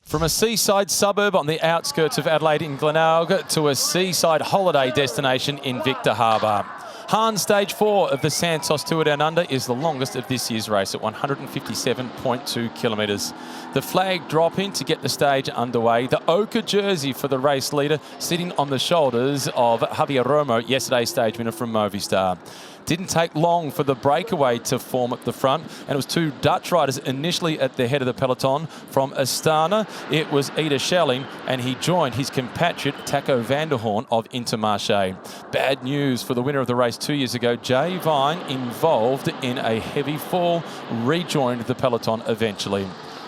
From a seaside suburb on the outskirts of Adelaide in Glenelg to a seaside holiday destination in Victor Harbour. Hahn Stage 4 of the Santos Tour Down Under is the longest of this year's race at 157.2 kilometres. The flag drop-in to get the stage underway. The ochre jersey for the race leader sitting on the shoulders of Javier Romo, yesterday's stage winner from Movistar. Didn't take long for the breakaway to form at the front, and it was two Dutch riders initially at the head of the peloton. From Astana, it was Ida Schelling, and he joined his compatriot Taco van der Hoorn of Intermarché. Bad news for the winner of the race 2 years ago. Jay Vine, involved in a heavy fall, rejoined the peloton eventually.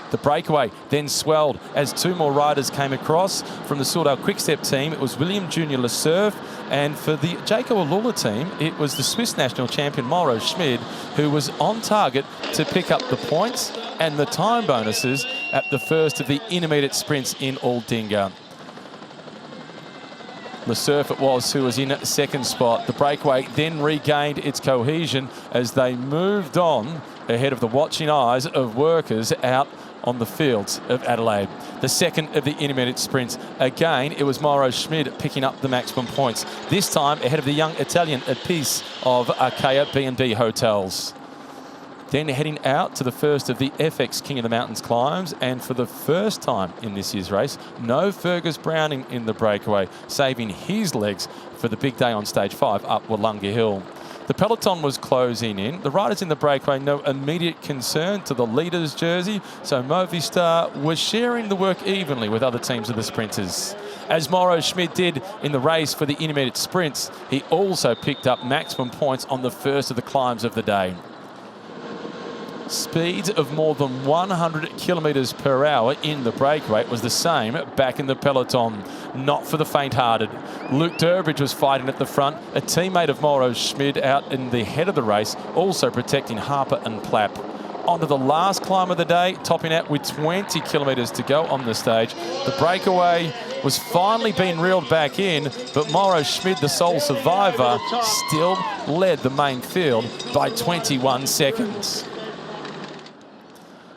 The breakaway then swelled as two more riders came across. From the Soudal Quick-Step team, it was William Junior Lesurf, and for the Jaco Alula team, it was the Swiss national champion Mauro Schmid, who was on target to pick up the points and the time bonuses at the first of the intermediate sprints in Aldinga. Lesurf it was who was in second spot. The breakaway then regained its cohesion as they moved on ahead of the watching eyes of workers out on the fields of Adelaide. The second of the intermediate sprints. Again, it was Mauro Schmid picking up the maximum points. This time ahead of the young Italian at Peace of Archaea B&B Hotels. Then heading out to the first of the FX King of the Mountains climbs, and for the first time in this year's race, no Fergus Browning in the breakaway, saving his legs for the big day on stage 5 up Wollonga Hill. The peloton was closing in. The riders in the breakaway, no immediate concern to the leader's jersey, so Movistar was sharing the work evenly with other teams of the sprinters. As Mauro Schmid did in the race for the intermediate sprints, he also picked up maximum points on the first of the climbs of the day. Speeds of more than 100 kilometres per hour in the breakaway was the same back in the peloton. Not for the faint-hearted. Luke Durbridge was fighting at the front, a teammate of Mauro Schmid out in the head of the race, also protecting Harper and Plapp. Onto the last climb of the day, topping out with 20 kilometres to go on the stage. The breakaway was finally being reeled back in, but Mauro Schmid, the sole survivor, still led the main field by 21 seconds.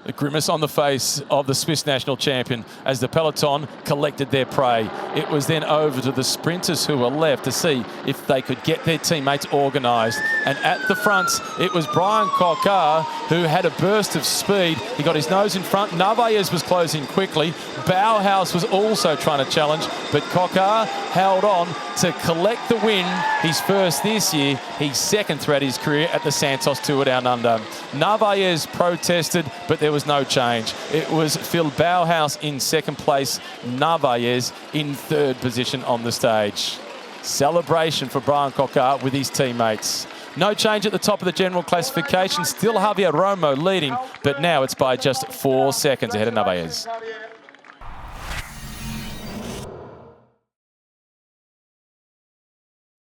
A grimace on the face of the Swiss national champion as the peloton collected their prey. It was then over to the sprinters who were left to see if they could get their teammates organised. And at the front, it was Bryan Coquard who had a burst of speed. He got his nose in front. Narvaez was closing quickly. Bauhaus was also trying to challenge, but Coquard held on to collect the win. His first this year, his second throughout his career at the Santos Tour Down Under. Narvaez protested, but there was no change. It was Phil Bauhaus in second place, Narvaez in third position on the stage. Celebration for Bryan Coquard with his teammates. No change at the top of the general classification. Still Javier Romo leading, but now it's by just 4 seconds ahead of Narvaez.